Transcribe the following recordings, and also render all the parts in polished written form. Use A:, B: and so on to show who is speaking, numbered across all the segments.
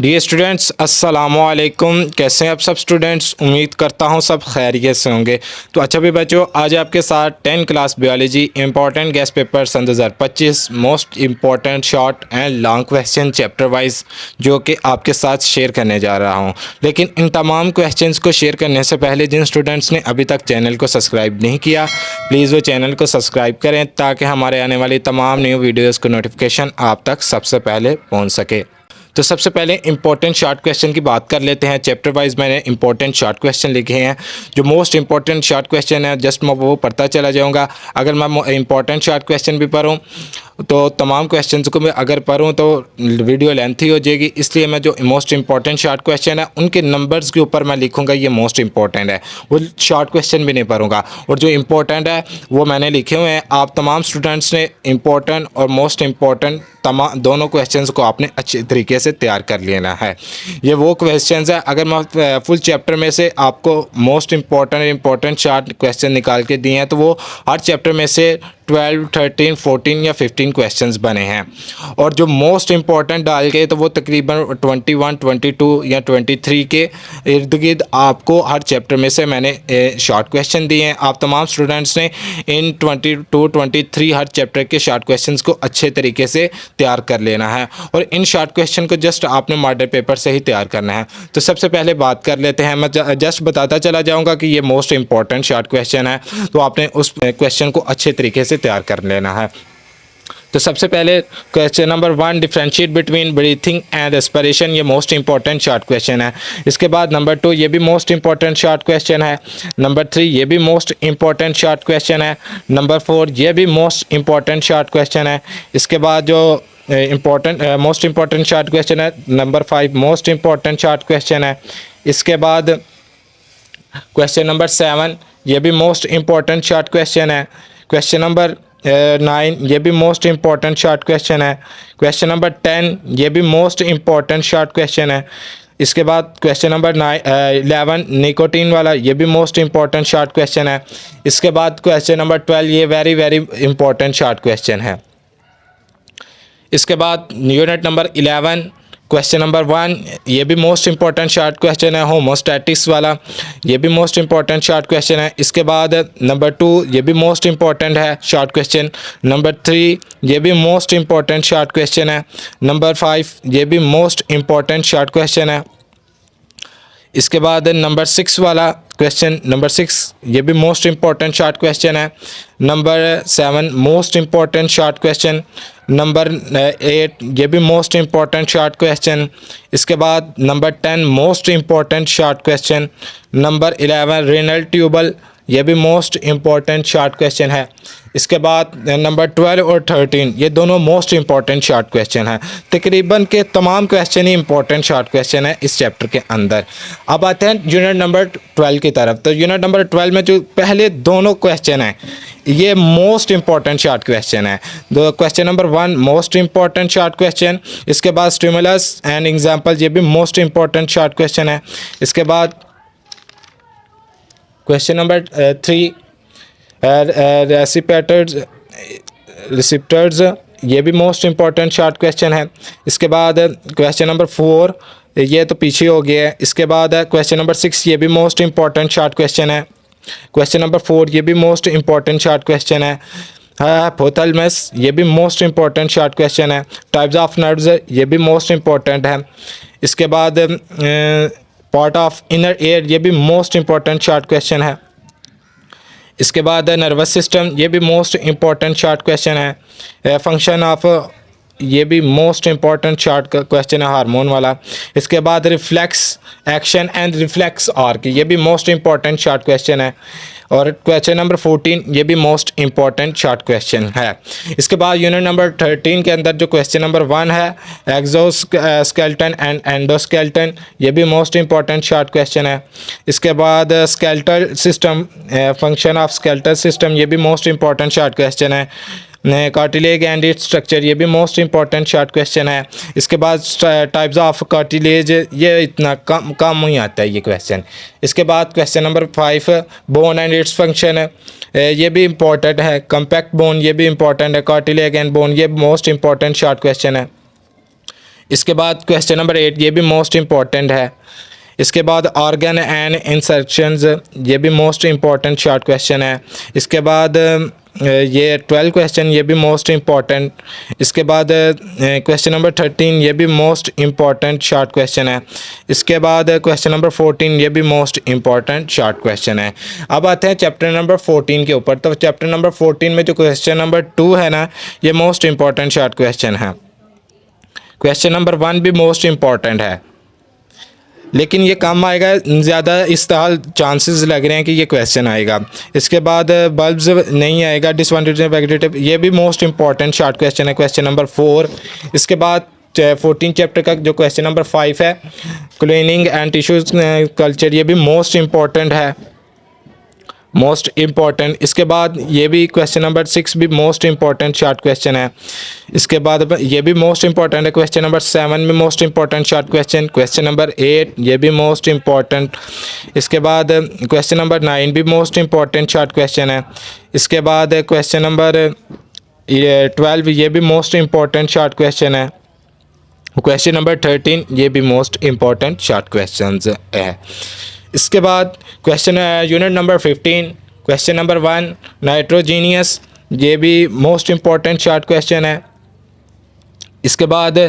A: Dear students अस्सलाम वालेकुम। कैसे हैं आप सब स्टूडेंट्स? उम्मीद करता हूं सब खैरियत से होंगे। तो अच्छा भी बच्चों, आज आपके साथ 10 class biology important guess paper सन 2025 most important short and long question chapter wise जो कि आपके साथ शेयर करने जा रहा हूं। लेकिन इन तमाम क्वेश्चंस को शेयर करने से पहले जिन स्टूडेंट्स ने अभी तक चैनल को सब्सक्राइब नहीं किया, प्लीज़ वो चैनल को सब्सक्राइब करें ताकि हमारे आने वाली तमाम न्यू वीडियोज़ को नोटिफिकेशन आप तक सबसे पहले पहुँच सके। तो सबसे पहले इंपॉर्टेंट शॉर्ट क्वेश्चन की बात कर लेते हैं। चैप्टर वाइज मैंने इंपॉर्टेंट शॉर्ट क्वेश्चन लिखे हैं। जो मोस्ट इंपॉर्टेंट शॉर्ट क्वेश्चन है जस्ट मैं वो पढ़ता चला जाऊंगा। अगर मैं इंपॉर्टेंट शॉर्ट क्वेश्चन भी पढ़ूँ तो तमाम क्वेश्चंस को मैं अगर पढ़ूँ तो वीडियो लेंथी हो जाएगी, इसलिए मैं जो मोस्ट इंपॉर्टेंट शॉर्ट क्वेश्चन है उनके नंबर्स के ऊपर मैं लिखूँगा ये मोस्ट इंपॉर्टेंट है। वो शॉर्ट क्वेश्चन भी नहीं पढ़ूँगा, और जो इंपॉर्टेंट है वो मैंने लिखे हुए हैं। आप तमाम स्टूडेंट्स ने इंपॉर्टेंट और मोस्ट इंपॉर्टेंट तमाम दोनों क्वेश्चंस को आपने अच्छे तरीके से तैयार कर लेना है। ये वो क्वेश्चंस है, अगर मैं फुल चैप्टर में से आपको मोस्ट इंपॉर्टेंट शॉर्ट क्वेश्चन निकाल के दिए हैं तो वो हर चैप्टर में से 12, 13, 14 या 15 क्वेश्चंस बने हैं। और जो मोस्ट इंपॉर्टेंट डाल के तो वो तकरीबन 21, 22 या 23 के इर्द गिर्द आपको हर चैप्टर में से मैंने शॉर्ट क्वेश्चन दिए हैं। आप तमाम स्टूडेंट्स ने इन 22, 23 हर चैप्टर के शॉर्ट क्वेश्चंस को अच्छे तरीके से तैयार कर लेना है, और इन शॉर्ट क्वेश्चन को जस्ट आपने मॉडल पेपर से ही तैयार करना है। तो सबसे पहले बात कर लेते हैं। मैं जस्ट बताता चला जाऊँगा कि ये मोस्ट इंपॉर्टेंट शॉर्ट क्वेश्चन है, तो आपने उस क्वेश्चन को अच्छे तरीके से तैयार कर लेना है। तो सबसे पहले question number 1, differentiate between breathing and respiration, ये मोस्ट इंपॉर्टेंट शॉर्ट क्वेश्चन है। इसके बाद नंबर 2, ये भी मोस्ट इंपॉर्टेंट शॉर्ट क्वेश्चन है। नंबर 3, ये भी मोस्ट इंपॉर्टेंट शॉर्ट क्वेश्चन है। नंबर 4, ये भी मोस्ट इंपॉर्टेंट शॉर्ट क्वेश्चन है। इसके बाद जो मोस्ट इंपॉर्टेंट शॉर्ट क्वेश्चन है number 5, most important short question है। इसके बाद क्वेश्चन नंबर 7, ये भी मोस्ट इंपॉर्टेंट शॉर्ट क्वेश्चन है। क्वेश्चन नंबर 9, ये भी मोस्ट इंपॉर्टेंट शॉर्ट क्वेश्चन है। क्वेश्चन नंबर 10, ये भी मोस्ट इंपॉर्टेंट शॉर्ट क्वेश्चन है। इसके बाद क्वेश्चन नंबर 11, निकोटीन वाला, ये भी मोस्ट इंपॉर्टेंट शॉर्ट क्वेश्चन है। इसके बाद क्वेश्चन नंबर 12, ये very very important short question है। इसके बाद यूनिट नंबर 11, क्वेश्चन नंबर 1, ये भी मोस्ट इंपॉर्टेंट शॉर्ट क्वेश्चन है। होमोस्टैटिक्स वाला, ये भी मोस्ट इंपॉर्टेंट शॉर्ट क्वेश्चन है। इसके बाद नंबर 2, ये भी मोस्ट इंपॉर्टेंट है शॉर्ट क्वेश्चन। नंबर 3, ये भी मोस्ट इंपॉर्टेंट शॉर्ट क्वेश्चन है। नंबर 5, ये भी मोस्ट इंपॉर्टेंट शॉर्ट क्वेश्चन है। इसके बाद नंबर 6 वाला क्वेश्चन, नंबर 6, ये भी मोस्ट इंपॉर्टेंट शॉर्ट क्वेश्चन है। Number 7, most important short question. Number 8, ये भी मोस्ट इंपॉर्टेंट शॉर्ट क्वेश्चन। इसके बाद number 10, most important short question. Number 11, renal tubule, ये भी मोस्ट इंपॉर्टेंट शॉर्ट क्वेश्चन है। इसके बाद नंबर 12 और 13, ये दोनों मोस्ट इंपॉर्टेंट शॉर्ट क्वेश्चन हैं। तकरीबन के तमाम क्वेश्चन ही इंपॉर्टेंट शॉर्ट क्वेश्चन है इस चैप्टर के अंदर। अब आते हैं यूनिट नंबर 12 की तरफ। तो यूनिट नंबर 12 में जो पहले दोनों क्वेश्चन हैं ये मोस्ट इंपॉर्टेंट शॉर्ट क्वेश्चन है। तो question number 1 most important short question. इसके बाद स्टिमुलस एंड एग्जाम्पल, ये भी मोस्ट इंपॉर्टेंट शॉर्ट क्वेश्चन है। इसके बाद क्वेश्चन नंबर 3 रिसिप्टर्स, ये भी मोस्ट इंपॉर्टेंट शॉर्ट क्वेश्चन है। इसके बाद क्वेश्चन नंबर 4, ये तो पीछे हो गया है। इसके बाद क्वेश्चन नंबर 6, ये भी मोस्ट इंपॉर्टेंट शॉर्ट क्वेश्चन है। क्वेश्चन नंबर 4, ये भी मोस्ट इंपॉर्टेंट शॉर्ट क्वेश्चन है। हाइपोथैलेमस, ये भी मोस्ट इंपॉर्टेंट शॉर्ट क्वेश्चन है। टाइप्स ऑफ नर्व्स, ये भी मोस्ट इंपॉर्टेंट है। इसके बाद पार्ट ऑफ इनर एयर, ये भी मोस्ट इंपॉर्टेंट शॉर्ट क्वेश्चन है। इसके बाद नर्वस सिस्टम, ये भी मोस्ट इंपॉर्टेंट शॉर्ट क्वेश्चन है। फंक्शन ऑफ, ये भी मोस्ट इंपॉर्टेंट शॉर्ट क्वेश्चन है हार्मोन वाला। इसके बाद reflex action and reflex arc, ये भी मोस्ट इंपॉर्टेंट शॉर्ट क्वेश्चन है। और क्वेश्चन नंबर 14, ये भी मोस्ट इंपॉर्टेंट शॉर्ट क्वेश्चन है। इसके बाद यूनिट नंबर 13 के अंदर जो क्वेश्चन नंबर 1 है एक्सोस्केलेटन एंड एंडोस्केलेटन, ये भी मोस्ट इंपॉर्टेंट शॉर्ट क्वेश्चन है। इसके बाद skeletal system, function of skeletal system, ये भी मोस्ट इंपॉर्टेंट शॉर्ट क्वेश्चन है। कार्टिलेज एंड इट्स स्ट्रक्चर, ये भी मोस्ट इंपॉर्टेंट शॉर्ट क्वेश्चन है। इसके बाद टाइप्स ऑफ कार्टिलेज, ये इतना कम ही आता है ये क्वेश्चन। इसके बाद question number 5 bone and its function है, ये भी इंपॉर्टेंट है। कम्पैक्ट बोन, ये भी इंपॉर्टेंट है। कार्टिलेज एंड बोन, ये मोस्ट इंपॉर्टेंट शॉर्ट क्वेश्चन है। इसके बाद क्वेश्चन नंबर 8, ये भी मोस्ट इम्पॉर्टेंट है। इसके बाद ऑर्गन एंड इंसर्शंस, ये भी मोस्ट इम्पॉर्टेंट शॉर्ट क्वेश्चन है। इसके बाद ये 12 क्वेश्चन, ये भी मोस्ट इम्पॉर्टेंट। इसके बाद क्वेश्चन नंबर 13, ये भी मोस्ट इम्पॉर्टेंट शॉर्ट क्वेश्चन है। इसके बाद क्वेश्चन नंबर 14, ये भी मोस्ट इम्पॉर्टेंट शॉर्ट क्वेश्चन है। अब आते हैं चैप्टर नंबर 14 के ऊपर। तो चैप्टर नंबर 14 में जो क्वेश्चन नंबर 2 है ना, ये मोस्ट इम्पॉर्टेंट शॉर्ट क्वेश्चन है। क्वेश्चन नंबर 1 भी मोस्ट इम्पॉर्टेंट है, लेकिन ये कम आएगा, ज़्यादा इस तरह चांसेस लग रहे हैं कि ये क्वेश्चन आएगा। इसके बाद बल्ब्स नहीं आएगा, डिसवांटेज वेगेटेटिव, ये भी मोस्ट इंपॉर्टेंट शॉर्ट क्वेश्चन है, क्वेश्चन नंबर 4। इसके बाद 14 चैप्टर का जो क्वेश्चन नंबर 5 है, क्लीनिंग एंड टिश्यूज कल्चर, ये भी मोस्ट इम्पॉर्टेंट है, मोस्ट इम्पॉर्टेंट। इसके बाद ये भी क्वेश्चन नंबर 6 भी मोस्ट इम्पॉर्टेंट शॉर्ट क्वेश्चन है। इसके बाद ये भी मोस्ट इम्पॉर्टेंट है, क्वेश्चन नंबर 7 में most important short question. Question number 8, ये भी मोस्ट इम्पॉर्टेंट। इसके बाद क्वेश्चन नंबर 9 भी मोस्ट इम्पॉर्टेंट शॉर्ट क्वेश्चन है। इसके बाद क्वेश्चन नंबर 12, ये भी मोस्ट इम्पॉर्टेंट शॉर्ट क्वेश्चन है। क्वेश्चन नंबर 13, ये भी मोस्ट इम्पॉर्टेंट शॉर्ट क्वेश्चन है। इसके बाद question unit number 15, question number 1, nitrogenous, ये भी मोस्ट इम्पॉर्टेंट शॉर्ट क्वेश्चन है। इसके बाद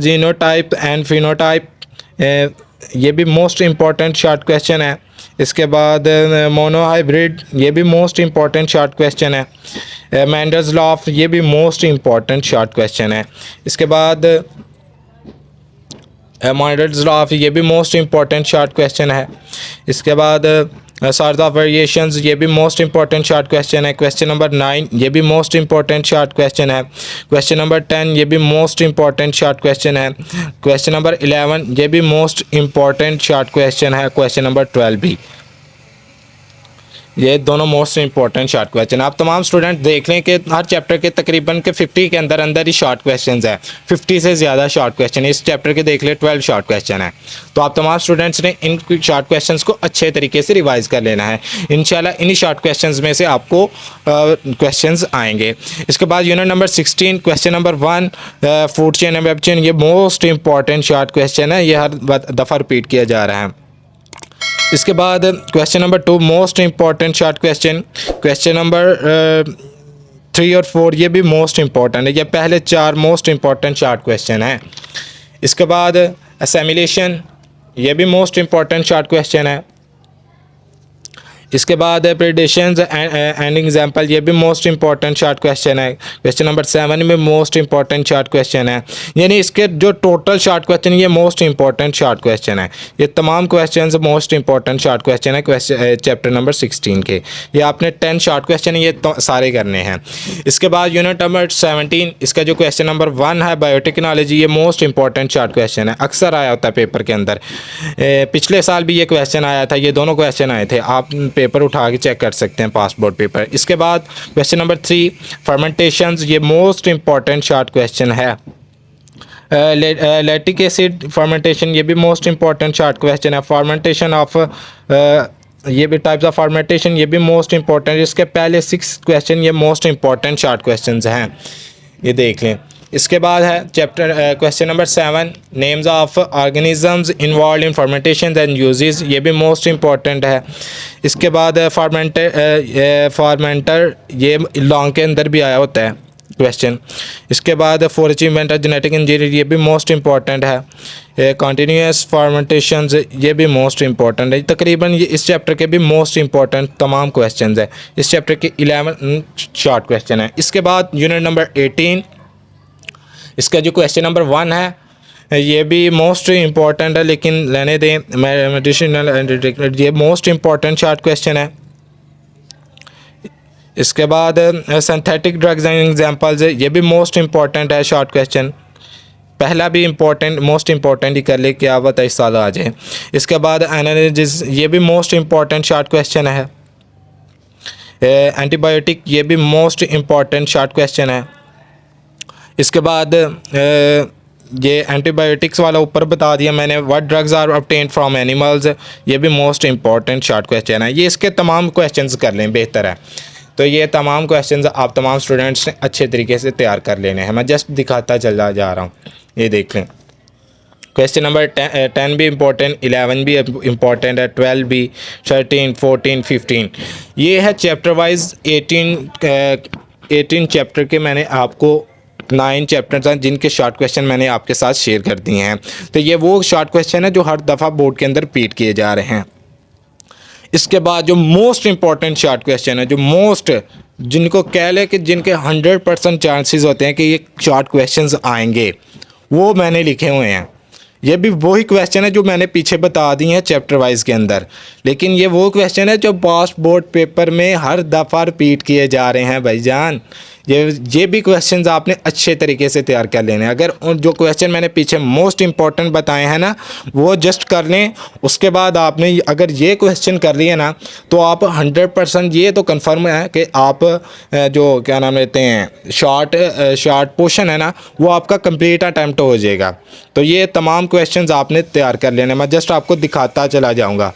A: जीनोटाइप एंड फिनोटाइप, ये भी मोस्ट इम्पॉर्टेंट शॉर्ट क्वेश्चन है। इसके बाद मोनोहाइब्रिड, ये भी मोस्ट इम्पॉर्टेंट शॉर्ट क्वेश्चन है। मेंडल्स लॉ ऑफ, ये भी मोस्ट इम्पॉर्टेंट शॉर्ट क्वेश्चन है। इसके बाद मेंडल्स लॉ ऑफ, ये भी मोस्ट इम्पॉर्टेंट शॉर्ट क्वेश्चन है। इसके बाद सॉर्ट ऑफ वेरिएशंस, ये भी मोस्ट इम्पॉर्टेंट शॉर्ट क्वेश्चन है। क्वेश्चन नंबर 9, ये भी मोस्ट इम्पॉर्टेंट शॉर्ट क्वेश्चन है। क्वेश्चन नंबर 10, ये भी मोस्ट इम्पॉर्टेंट शॉर्ट क्वेश्चन है। क्वेश्चन नंबर 11, ये भी मोस्ट इम्पॉर्टेंट शॉर्ट क्वेश्चन है। क्वेश्चन नंबर 12 भी, ये दोनों मोस्ट इंपॉर्टेंट शॉर्ट क्वेश्चन। आप तमाम स्टूडेंट देख लें कि हर चैप्टर के तकरीबन के 50 के अंदर अंदर ही शॉर्ट क्वेश्चंस है, 50 से ज़्यादा शॉर्ट क्वेश्चन। इस चैप्टर के देख ले 12 शॉर्ट क्वेश्चन है। तो आप तमाम स्टूडेंट्स ने इन शॉर्ट क्वेश्चंस को अच्छे तरीके से रिवाइज कर लेना है। इंशाल्लाह इन्हीं शॉर्ट क्वेश्चंस में से आपको क्वेश्चंस आएंगे। इसके बाद unit number 16, question number 1, food chain and web chain, ये मोस्ट इंपॉर्टेंट शॉर्ट क्वेश्चन है, ये हर दफ़ा रिपीट किया जा रहा है। इसके बाद question number 2, most important short question. Question number 3 और 4, ये भी मोस्ट इम्पॉर्टेंट है, ये पहले 4 मोस्ट इम्पॉर्टेंट शॉर्ट क्वेश्चन है। इसके बाद असेमिलेशन, ये भी मोस्ट इम्पॉर्टेंट शॉर्ट क्वेश्चन है। इसके बाद प्रेडिक्शंस एंड एग्जांपल, ये भी मोस्ट इंपॉर्टेंट शॉर्ट क्वेश्चन है। क्वेश्चन नंबर 7 में मोस्ट इंपॉर्टेंट शॉर्ट क्वेश्चन है। यानी इसके जो टोटल शॉर्ट क्वेश्चन, ये मोस्ट इंपॉर्टेंट शॉर्ट क्वेश्चन है। ये तमाम questions most important short question है क्वेश्चन चैप्टर नंबर 16 के। ये आपने 10 शॉर्ट क्वेश्चन ये सारे करने हैं। इसके बाद यूनिट नंबर 17, इसका जो क्वेश्चन नंबर 1 है बायोटेक्नोलॉजी, ये मोस्ट इंपॉर्टेंट शॉर्ट क्वेश्चन है, अक्सर आया होता है पेपर के अंदर। पिछले साल भी ये क्वेश्चन आया था, ये दोनों क्वेश्चन आए थे, आप पेपर उठा के चेक कर सकते हैं, पासपोर्ट पेपर। इसके बाद क्वेश्चन नंबर 3, फर्मेंटेशंस, ये मोस्ट इंपॉर्टेंट शॉर्ट क्वेश्चन है। लैक्टिक एसिड फर्मेंटेशन, ये भी मोस्ट इंपॉर्टेंट शॉर्ट क्वेश्चन है। फर्मेंटेशन ऑफ, ये भी टाइप्स ऑफ फर्मेंटेशन, ये भी मोस्ट इंपॉर्टेंट। इसके पहले 6 क्वेश्चन ये मोस्ट इंपॉर्टेंट शॉर्ट क्वेश्चन हैं, ये देख लें। इसके बाद है chapter question number 7, names of organisms involve in fermentation and uses, ये भी मोस्ट इंपॉर्टेंट है। इसके बाद फार्मेंटर, ये लॉन्ग के अंदर भी आया होता है क्वेश्चन। इसके बाद for achievement of genetic engineering, ये भी मोस्ट इंपॉर्टेंट है। कॉन्टीन्यूस फर्मेंटेशंस, ये भी मोस्ट इंपॉर्टेंट है। तकरीबन ये इस चैप्टर के भी मोस्ट इंपॉर्टेंट तमाम क्वेश्चन है। इस चैप्टर के 11 शॉर्ट क्वेश्चन है। इसके बाद यूनिट नंबर 18, इसका जो क्वेश्चन नंबर 1 है, ये भी मोस्ट इम्पॉर्टेंट है, लेकिन लेने दें, मेडिसिनल, ये मोस्ट इम्पॉर्टेंट शॉर्ट क्वेश्चन है। इसके बाद सिंथेटिक ड्रग्स एंड एग्जांपल्स, ये भी मोस्ट इम्पॉर्टेंट है शॉर्ट क्वेश्चन। पहला भी इम्पॉर्टेंट, मोस्ट इम्पॉर्टेंट ही कर ले, क्या पता इस साल आ जाए। इसके बाद एनालिसिस, ये भी मोस्ट इम्पॉर्टेंट शॉर्ट क्वेश्चन है। एंटीबायोटिक, ये भी मोस्ट इम्पॉर्टेंट शॉर्ट क्वेश्चन है। इसके बाद ये एंटीबायोटिक्स वाला ऊपर बता दिया मैंने, what drugs are obtained from animals, ये भी मोस्ट इंपॉर्टेंट शॉर्ट क्वेश्चन है। ये इसके तमाम क्वेश्चंस कर लें, बेहतर है। तो ये तमाम क्वेश्चंस आप तमाम स्टूडेंट्स ने अच्छे तरीके से तैयार कर लेने हैं। मैं जस्ट दिखाता चला जा रहा हूँ, ये देख लें। क्वेश्चन नंबर 10 भी इम्पोर्टेंट, 11 भी इम्पोर्टेंट है, 12 भी, 13, 14, 15। ये है चैप्टर वाइज 18 चैप्टर के मैंने आपको 9 चैप्टर्स हैं जिनके शॉर्ट क्वेश्चन मैंने आपके साथ शेयर कर दिए हैं। तो ये वो शॉर्ट क्वेश्चन है जो हर दफ़ा बोर्ड के अंदर रिपीट किए जा रहे हैं। इसके बाद जो मोस्ट इम्पॉर्टेंट शॉर्ट क्वेश्चन है, जो मोस्ट, जिनको कह लें कि जिनके 100% चांसेस होते हैं कि ये शॉर्ट क्वेश्चंस आएंगे, वो मैंने लिखे हुए हैं। ये भी वही क्वेश्चन है जो मैंने पीछे बता दी हैं चैप्टर वाइज के अंदर, लेकिन ये वो क्वेश्चन है जो पास्ट बोर्ड पेपर में हर दफ़ा रिपीट किए जा रहे हैं भाईजान। ये भी क्वेश्चंस आपने अच्छे तरीके से तैयार कर लेने हैं। अगर उन जो क्वेश्चन मैंने पीछे मोस्ट इंपॉर्टेंट बताए हैं ना, वो जस्ट कर लें। उसके बाद आपने अगर ये क्वेश्चन कर लिए ना, तो आप 100% ये तो कंफर्म है कि आप जो क्या नाम लेते हैं शॉर्ट पोर्शन है ना, वो आपका कंप्लीट अटैम्प्ट हो जाएगा। तो ये तमाम क्वेश्चंस आपने तैयार कर लेने। मैं जस्ट आपको दिखाता चला जाऊँगा।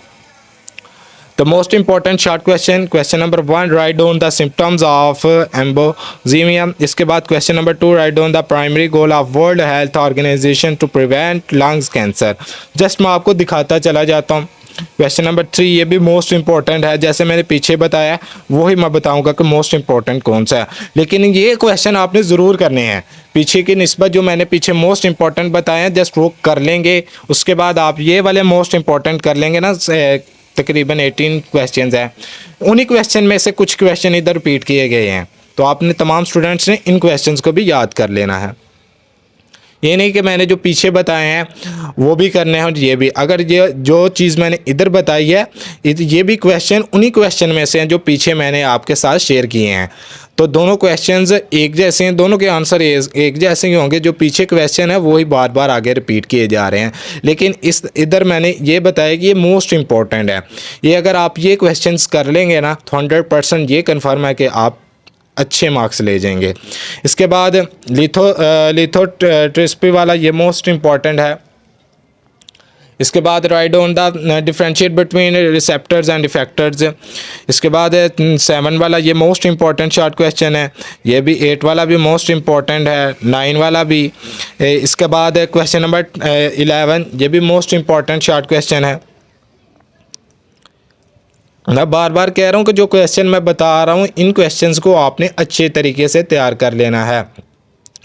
A: The most important short question number 1, write down the symptoms of emphysema. इसके बाद question number 2, write down the primary goal of World Health Organization to prevent lungs cancer. Just मैं आपको दिखाता चला जाता हूँ। क्वेश्चन नंबर 3, ये भी मोस्ट इंपॉर्टेंट है, जैसे मैंने पीछे बताया वही मैं बताऊंगा कि मोस्ट इंपॉर्टेंट कौन सा है, लेकिन ये क्वेश्चन आपने ज़रूर करने हैं। पीछे की निस्बत जो मैंने पीछे मोस्ट इंपॉर्टेंट बताए हैं जस्ट वो कर लेंगे। उसके बाद आप ये वाले मोस्ट इंपॉर्टेंट कर लेंगे ना, तकरीबन 18 क्वेश्चंस हैं, उन्हीं क्वेश्चन में से कुछ क्वेश्चन इधर रिपीट किए गए हैं। तो आपने तमाम स्टूडेंट्स ने इन क्वेश्चंस को भी याद कर लेना है। ये नहीं कि मैंने जो पीछे बताए हैं वो भी करने हैं और ये भी। अगर ये जो चीज़ मैंने इधर बताई है, ये भी क्वेश्चन उन्हीं क्वेश्चन में से हैं जो पीछे मैंने आपके साथ शेयर किए हैं। तो दोनों क्वेश्चंस एक जैसे हैं, दोनों के आंसर एक जैसे ही होंगे। जो पीछे क्वेश्चन है वही बार बार आगे रिपीट किए जा रहे हैं, लेकिन इधर मैंने ये बताया कि ये मोस्ट इम्पॉर्टेंट है। ये अगर आप ये क्वेश्चंस कर लेंगे ना, तो 100% ये कन्फर्म है कि आप अच्छे मार्क्स ले जाएंगे। इसके बाद लिथोट्रिप्सी वाला ये मोस्ट इम्पॉर्टेंट है। इसके बाद write down the differentiate between receptors and effectors. इसके बाद 7 वाला ये मोस्ट इम्पॉर्टेंट शॉर्ट क्वेश्चन है। ये भी 8 वाला भी मोस्ट इम्पॉर्टेंट है, 9 वाला भी। इसके बाद क्वेश्चन नंबर 11, ये भी मोस्ट इम्पॉर्टेंट शॉर्ट क्वेश्चन है। मैं बार बार कह रहा हूँ कि जो क्वेश्चन मैं बता रहा हूँ इन क्वेश्चंस को आपने अच्छे तरीके से तैयार कर लेना है।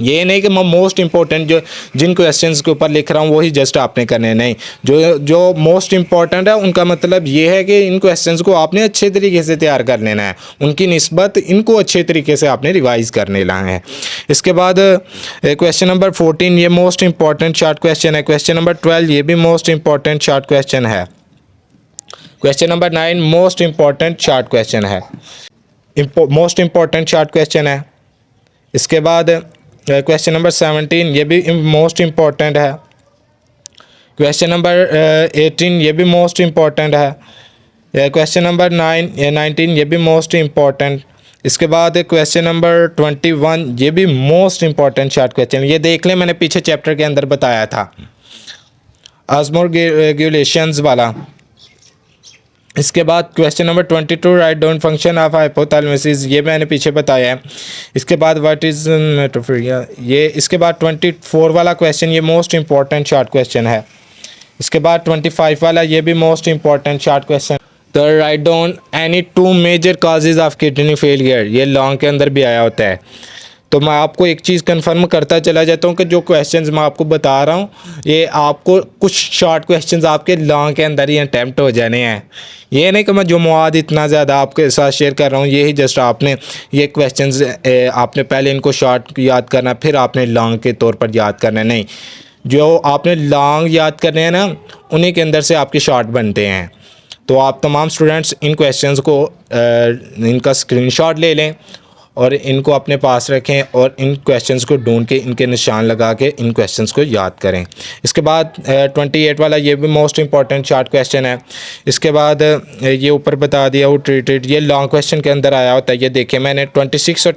A: ये नहीं कि मैं मोस्ट इम्पोर्टेंट जिन क्वेश्चंस के ऊपर लिख रहा हूँ वही जस्ट आपने करने, नहीं। जो मोस्ट इम्पॉर्टेंट है उनका मतलब ये है कि इन क्वेश्चंस को आपने अच्छे तरीके से तैयार कर लेना है, उनकी निस्बत इनको अच्छे तरीके से आपने रिवाइज़ करने लाना है। इसके बाद क्वेश्चन नंबर 14, ये मोस्ट इम्पॉर्टेंट शॉर्ट क्वेश्चन है। क्वेश्चन नंबर 12, ये भी मोस्ट इम्पॉर्टेंट शॉर्ट क्वेश्चन है। Question number 9 most important short question है, मोस्ट इम्पॉर्टेंट शॉर्ट क्वेश्चन है। इसके बाद क्वेश्चन नंबर 17, ये भी मोस्ट इम्पॉर्टेंट है। क्वेश्चन नंबर 18, ये भी मोस्ट इम्पॉर्टेंट है। क्वेश्चन नंबर 19, ये भी मोस्ट इम्पॉर्टेंट। इसके बाद क्वेश्चन नंबर 21, ये भी मोस्ट इम्पॉर्टेंट शॉर्ट क्वेश्चन। ये देख लें, मैंने पीछे चैप्टर के अंदर बताया था ऑस्मो रेगुलेशंस वाला। इसके बाद question number 22, write down function of hypothalamus, ये मैंने पीछे बताया है। इसके बाद व्हाट इज़ मेटोफोरिया, ये। इसके बाद 24 वाला क्वेश्चन, ये मोस्ट इम्पॉर्टेंट शॉर्ट क्वेश्चन है। इसके बाद 25 वाला, ये भी मोस्ट इम्पॉर्टेंट शॉर्ट क्वेश्चन। तो write down any 2 major causes of kidney failure, ये लॉन्ग के अंदर भी आया होता है। तो मैं आपको एक चीज़ कंफर्म करता चला जाता हूँ कि जो क्वेश्चंस मैं आपको बता रहा हूँ ये आपको कुछ शॉर्ट क्वेश्चंस आपके लॉन्ग के अंदर ही अटैम्प्ट हो जाने हैं। ये नहीं कि मैं जो मवाद इतना ज़्यादा आपके साथ शेयर कर रहा हूँ, यही जस्ट आपने ये क्वेश्चंस आपने पहले इनको शॉर्ट याद करना, फिर आपने लॉन्ग के तौर पर याद करना। नहीं, जो आपने लॉन्ग याद करने हैं ना, उन्हीं के अंदर से आपके शॉर्ट बनते हैं। तो आप तमाम स्टूडेंट्स इन क्वेश्चंस को इनका स्क्रीनशॉट ले लें और इनको अपने पास रखें और इन क्वेश्चंस को ढूंढ के इनके निशान लगा के इन क्वेश्चंस को याद करें। इसके बाद 28 वाला, ये भी मोस्ट इंपॉर्टेंट शॉर्ट क्वेश्चन है। इसके बाद ये ऊपर बता दिया वो ट्रीटेड, ये लॉन्ग क्वेश्चन के अंदर आया होता है। ये देखिए मैंने 26 और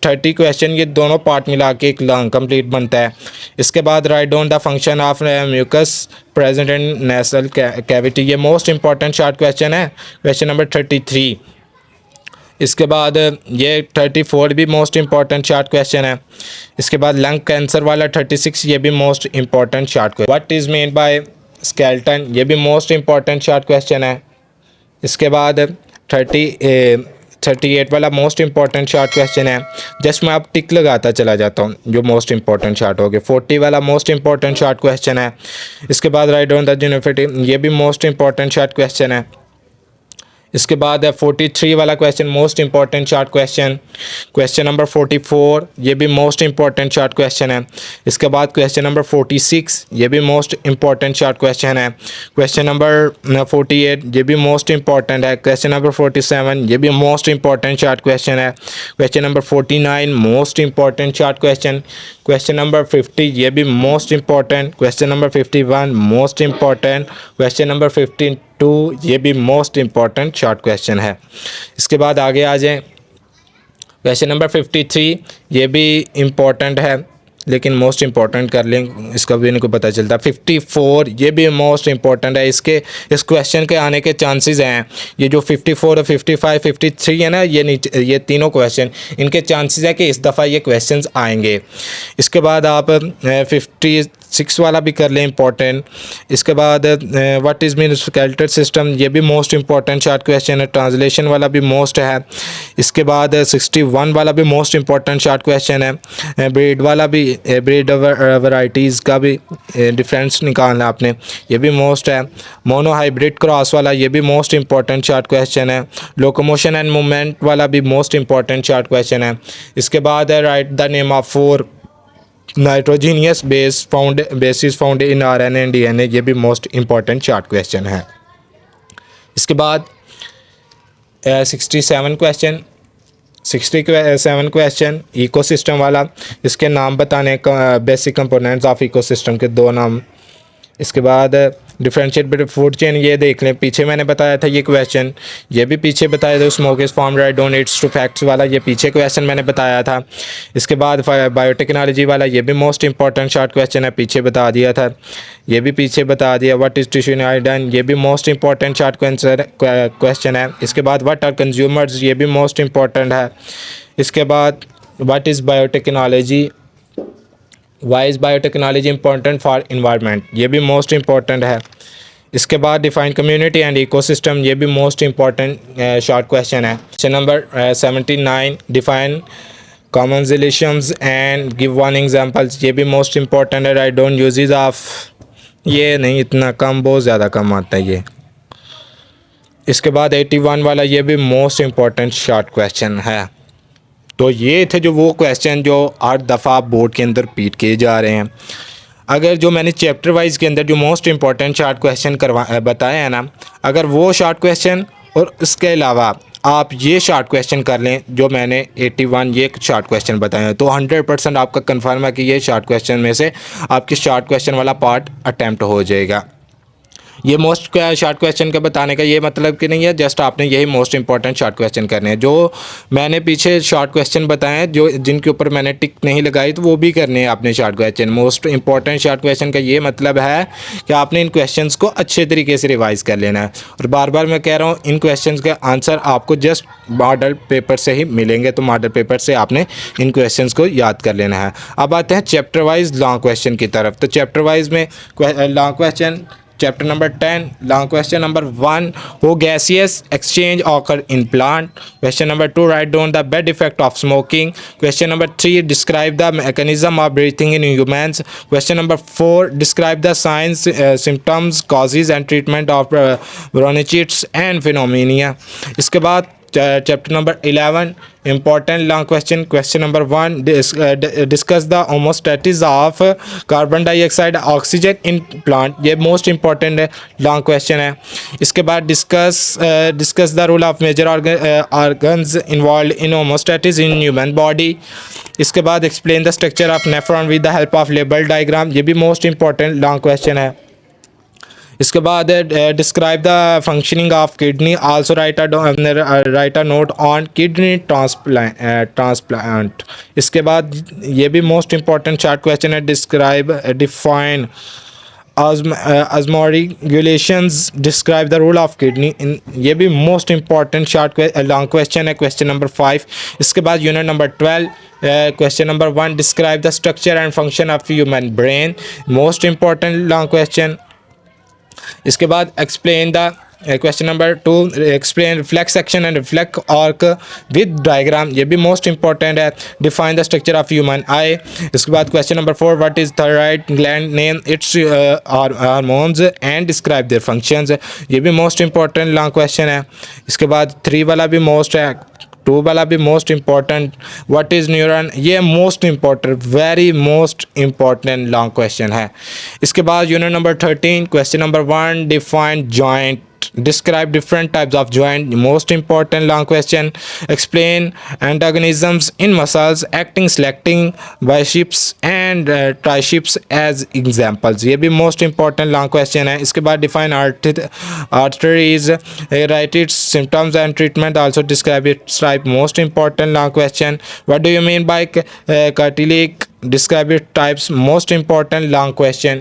A: 30 क्वेश्चन, ये दोनों पार्ट मिला के एक लॉन्ग कंप्लीट बनता है। इसके बाद write down the function of mucus present in nasal cavity, ये मोस्ट इंपॉर्टेंट शॉर्ट क्वेश्चन है। क्वेश्चन नंबर 33, इसके बाद ये 34 भी मोस्ट इम्पॉर्टेंट शॉर्ट क्वेश्चन है। इसके बाद लंग कैंसर वाला 36 ये भी most important short question. What is mean by skeleton ये भी मोस्ट इम्पॉर्टेंट शॉर्ट क्वेश्चन है। इसके बाद 38 वाला मोस्ट इम्पॉर्टेंट शॉर्ट क्वेश्चन है। जस्ट मैं अब टिक लगाता चला जाता हूँ जो मोस्ट इम्पॉर्टेंट शॉर्ट हो गए। 40 वाला मोस्ट इम्पॉर्टेंट शॉर्ट क्वेश्चन है। इसके बाद राइट डाउन द जेनोफिटिव ये भी मोस्ट इम्पॉर्टेंट शॉर्ट क्वेश्चन है। इसके बाद है 43 वाला question most important short question. Question number 44 ये भी मोस्ट इम्पॉर्टेंट शॉर्ट क्वेश्चन है। इसके बाद क्वेश्चन नंबर 46 ये भी मोस्ट इम्पॉर्टेंट शॉर्ट क्वेश्चन है। क्वेश्चन नंबर 48 ये भी मोस्ट इम्पॉर्टेंट है। क्वेश्चन नंबर 47 ये भी मोस्ट इम्पॉर्टेंट शॉर्ट क्वेश्चन है। Question number 49 most important short question. Question number 50 ये भी most important. Question number 51 most important. Question number 52 ये भी मोस्ट इम्पॉर्टेंट शॉर्ट क्वेश्चन है। इसके बाद आगे आ जाएं। क्वेश्चन नंबर 53 ये भी इम्पॉर्टेंट है लेकिन मोस्ट इम्पॉर्टेंट कर लें, इसका भी इनको पता चलता। 54 ये भी मोस्ट इम्पॉर्टेंट है। इस क्वेश्चन के आने के चांसेस हैं। ये जो 54 और 55 53 है ना, ये तीनों क्वेश्चन इनके चांसेस है कि इस दफ़ा ये क्वेश्चंस आएंगे। इसके बाद आप 56 वाला भी कर लें इंपॉर्टेंट। इसके बाद what is mean skeletal system ये भी मोस्ट इम्पॉर्टेंट शॉर्ट क्वेश्चन है। ट्रांसलेशन वाला भी मोस्ट है। इसके बाद 61 वाला भी मोस्ट इम्पॉर्टेंट शॉर्ट क्वेश्चन है। ब्रीड वाला भी, ब्रीड वैराइटीज़ का भी डिफरेंस निकालना आपने, ये भी मोस्ट है। मोनो हाइब्रिड क्रॉस वाला ये भी मोस्ट इम्पॉर्टेंट शॉर्ट क्वेश्चन है। लोकोमोशन एंड मूवमेंट वाला भी मोस्ट इम्पॉर्टेंट शॉर्ट क्वेश्चन है। इसके बाद है right the name of 4 nitrogenous basis found in RNA and DNA ये भी मोस्ट इम्पॉर्टेंट शॉर्ट क्वेश्चन है। इसके बाद 67 क्वेश्चन इकोसिस्टम वाला, इसके नाम बताने बेसिक कंपोनेंट्स ऑफ इकोसिस्टम के 2 नाम। इसके बाद डिफरेंशिएट बिटवीन फूड चेन ये देख लें, पीछे मैंने बताया था ये क्वेश्चन, ये भी पीछे बताया था। Smoke is formed by donates to facts वाला ये पीछे क्वेश्चन मैंने बताया था। इसके बाद बायोटेक्नोलॉजी वाला ये भी मोस्ट इंपॉर्टेंट शॉर्ट क्वेश्चन है, पीछे बता दिया था, ये भी पीछे बता दिया। व्हाट इज़ टिश्यू आयोडीन ये भी मोस्ट इंपॉर्टेंट शॉर्ट क्वेश्चन है। इसके बाद व्हाट आर कंज्यूमर्स ये भी मोस्ट इंपॉर्टेंट है। इसके बाद what is biotechnology, why is biotechnology important for environment ये भी मोस्ट इंपॉर्टेंट है। इसके बाद डिफाइन कम्युनिटी एंड इकोसिस्टम ये भी मोस्ट इंपॉर्टेंट शॉर्ट क्वेश्चन है। Question number 79 define commensalisms and give 1 examples ये भी मोस्ट इंपॉर्टेंट है। राइट डोंट यूजेस ऑफ ये नहीं, इतना कम, बहुत ज़्यादा कम आता है ये। इसके बाद 81 वाला ये भी मोस्ट इंपॉर्टेंट शॉर्ट क्वेश्चन है। तो ये थे जो वो क्वेश्चन जो 8 दफ़ा बोर्ड के अंदर रिपीट किए जा रहे हैं। अगर जो मैंने चैप्टर वाइज के अंदर जो मोस्ट इंपॉर्टेंट शॉर्ट क्वेश्चन बताए हैं ना, अगर वो शॉर्ट क्वेश्चन और इसके अलावा आप ये शॉर्ट क्वेश्चन कर लें जो मैंने 81 ये शॉर्ट क्वेश्चन बताए हैं, तो 100% आपका कंफर्म है कि ये शॉर्ट क्वेश्चन में से आपके शॉर्ट क्वेश्चन वाला पार्ट अटैम्प्ट हो जाएगा। ये मोस्ट शॉर्ट क्वेश्चन का बताने का ये मतलब कि नहीं है, जस्ट आपने यही मोस्ट इंपॉर्टेंट शॉर्ट क्वेश्चन करने हैं। जो मैंने पीछे शॉर्ट क्वेश्चन बताए हैं जो जिनके ऊपर मैंने टिक नहीं लगाई, तो वो भी करने हैं आपने short question. Most important short question का ये मतलब है कि आपने इन क्वेश्चंस को अच्छे तरीके से रिवाइज़ कर लेना है। और बार बार मैं कह रहा हूँ इन क्वेश्चन के आंसर आपको जस्ट मॉडल पेपर से ही मिलेंगे, तो मॉडल पेपर से आपने इन क्वेश्चन को याद कर लेना है। अब आते हैं चैप्टर वाइज लॉन्ग क्वेश्चन की तरफ। तो चैप्टर वाइज में long question chapter number 10 long question number 1 how gaseous exchange occur in plant. Question number 2 write down the bad effect of smoking. Question number 3 describe the mechanism of breathing in humans. Question number 4 describe the signs symptoms causes and treatment of bronchitis and pneumonia. इसके बाद chapter number 11 important long question number 1 discuss the homeostasis of carbon dioxide oxygen in plant ये most important है long question है। इसके बाद discuss the role of major organs involved in homeostasis in human body। इसके बाद explain the structure of nephron with the help of label diagram ये भी most important long question है। इसके बाद describe the functioning of kidney, also right a note on kidney transplant. इसके बाद ये भी मोस्ट इंपॉर्टेंट शॉर्ट क्वेश्चन है, define osmoregulations describe the role of kidney in, ये भी most important short long question है, क्वेश्चन नंबर 5। इसके बाद unit number 12, question number 1, describe the structure and function of human brain, most important long question. इसके बाद explain the question number 2, explain reflex section and reflex arc with diagram, ये भी most important है। Define the structure of human आई। इसके बाद question number 4, what is thyroid gland, name it's hormones and describe their functions, ये भी most important long question है। इसके बाद 3 वाला भी मोस्ट है, 2 वाला भी most important, what is neuron, ये most important, very most important long question है। इसके बाद unit number 13, question number 1, define joint, describe different types of joint, most important long question, explain antagonisms in muscles acting selecting biceps and triceps as examples, ये भी most important long question है। इसके बाद define arteries, write its symptoms and treatment, also describe its type, most important long question। what do you mean by cartilage, describe its types, most important long question,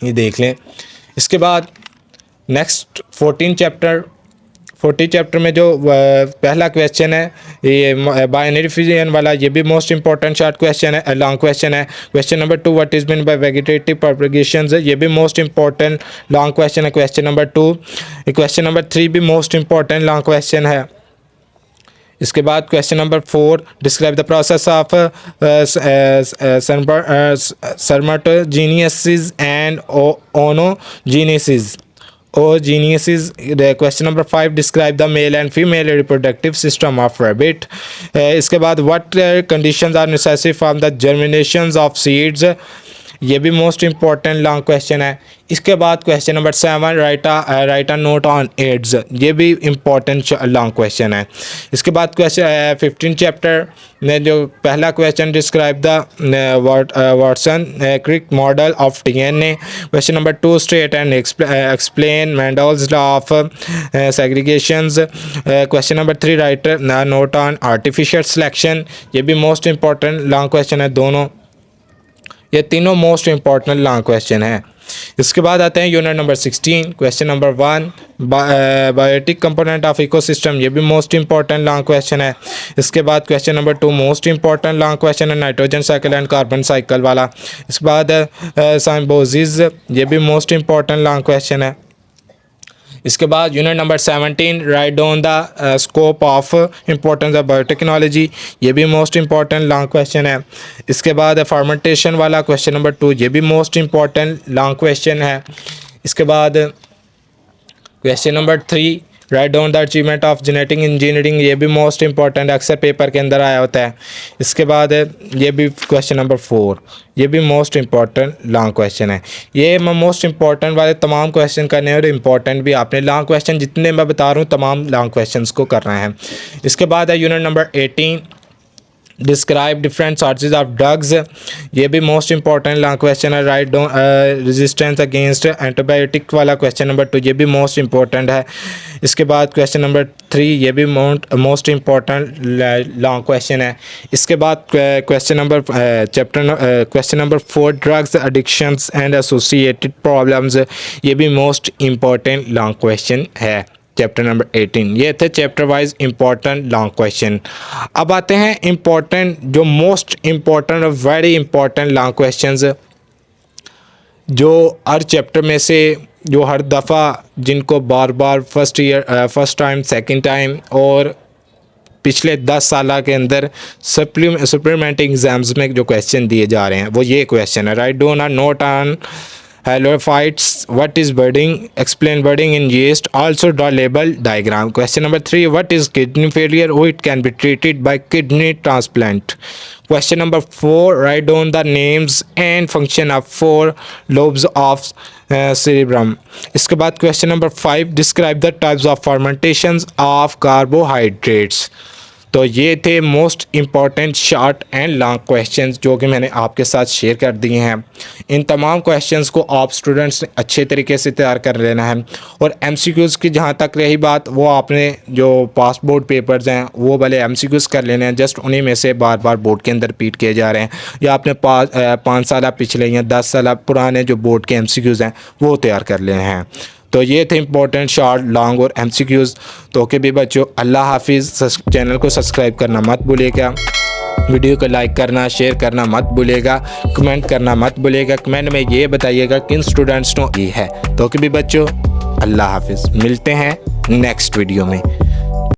A: ये देख लें। इसके बाद next 14 chapter में जो पहला क्वेश्चन है ये बाइनरी फिजियन वाला, ये भी मोस्ट इंपॉर्टेंट शॉर्ट क्वेश्चन है, लॉन्ग क्वेश्चन है। Question number 2, what is mean by vegetative propagations, ये भी मोस्ट इंपॉर्टेंट लॉन्ग क्वेश्चन है, क्वेश्चन नंबर 2। क्वेश्चन नंबर 3 भी मोस्ट इंपॉर्टेंट लॉन्ग क्वेश्चन है। इसके बाद question number 4, describe the process of spermatogenesis and oogenesis, oogenesis। Question number 5, describe the male and female reproductive system of rabbit. इसके बाद what conditions are necessary for the germinations of seeds, ये भी most important long question है। इसके बाद question number 7, write a note on AIDS, ये भी important long question है। इसके बाद क्वेश्चन 15 चैप्टर में जो पहला question, describe the Watson Crick model of DNA. Question number 2, state and explain Mendel's law of segregations. Question number 3, write note on artificial selection, ये भी मोस्ट इंपॉर्टेंट लॉन्ग क्वेश्चन है दोनों, ये तीनों मोस्ट इंपॉर्टेंट लॉन्ग क्वेश्चन है। इसके बाद आते हैं unit number 16, question number 1, biotic component of ecosystem, ये भी मोस्ट इंपॉर्टेंट लॉन्ग क्वेश्चन है। इसके बाद question number 2, most important long question है, nitrogen cycle and carbon cycle वाला। इसके बाद साइम्बोसिस, ये भी मोस्ट इंपॉर्टेंट लॉन्ग क्वेश्चन है। इसके बाद unit number 17, right down the scope of importance of biotechnology, ये भी मोस्ट इंपॉर्टेंट लॉन्ग क्वेश्चन है। इसके बाद फर्मेंटेशन वाला क्वेश्चन नंबर 2, ये भी मोस्ट इंपॉर्टेंट लॉन्ग क्वेश्चन है। इसके बाद question number 3, right down the achievement of genetic engineering, ये भी मोस्ट इंपॉर्टेंट अक्सर पेपर के अंदर आया होता है। इसके बाद ये भी क्वेश्चन नंबर 4, ये भी मोस्ट इंपॉर्टेंट लॉन्ग क्वेश्चन है। ये मैं मोस्ट इंपॉर्टेंट वाले तमाम क्वेश्चन करने और इम्पॉर्टेंट भी, आपने लॉन्ग क्वेश्चन जितने मैं बता रहा हूँ तमाम लॉन्ग क्वेश्चन को कर रहे हैं। इसके बाद है unit number 18, describe different sources of drugs, ये भी मोस्ट इंपॉर्टेंट लॉन्ग क्वेश्चन है। राइट रेजिस्टेंस अगेंस्ट एंटीबायोटिक वाला क्वेश्चन नंबर 2, ये भी मोस्ट इंपॉर्टेंट है। इसके बाद क्वेश्चन नंबर 3, ये भी मोस्ट इंपॉर्टेंट लॉन्ग क्वेश्चन है। इसके बाद question number 4, drugs addictions and associated problems, ये भी मोस्ट इंपॉर्टेंट लॉन्ग क्वेश्चन है। चैप्टर नंबर 18, ये थे chapter wise important long question. अब आते हैं इंपॉर्टेंट, जो मोस्ट इंपॉर्टेंट और वेरी इंपॉर्टेंट लॉन्ग क्वेश्चंस, जो हर चैप्टर में से, जो हर दफ़ा जिनको बार बार फर्स्ट टाइम, सेकंड टाइम और पिछले 10 साल के अंदर सप्लीमेंट्री एग्जाम्स में जो क्वेश्चन दिए जा रहे हैं वो ये क्वेश्चन है। Write down a note on Halophytes, what is budding, explain budding in yeast, also draw label diagram. Question number 3, what is kidney failure, how it can be treated by kidney transplant. Question number 4, write down the names and function of 4 lobes of cerebrum. इसके बाद question number 5, describe the types of fermentations of carbohydrates. तो ये थे most important short and long questions जो कि मैंने आपके साथ शेयर कर दिए हैं। इन तमाम क्वेश्चंस को आप स्टूडेंट्स ने अच्छे तरीके से तैयार कर लेना है। और एमसीक्यूज़ की जहाँ तक रही बात, वो आपने जो पासपोर्ट पेपर्स हैं वो वाले एमसीक्यूज़ कर लेने हैं। जस्ट उन्हीं में से बार बार बोर्ड के अंदर रिपीट किए जा रहे हैं, या आपने 5 साल पिछले या 10 साल पुराने जो बोर्ड के एमसीक्यूज़ हैं वो तैयार कर लेने हैं। तो ये थे इंपॉर्टेंट शॉर्ट, लॉन्ग और एमसीक्यूज़। तो ओके भी बच्चों, अल्लाह हाफिज़। चैनल को सब्सक्राइब करना मत भूलिएगा, वीडियो को लाइक करना, शेयर करना मत भूलिएगा, कमेंट करना मत भूलिएगा। कमेंट में ये बताइएगा किन स्टूडेंट्स को ये है। तो ओके भी बच्चों, अल्लाह हाफिज़। मिलते हैं नेक्स्ट वीडियो में।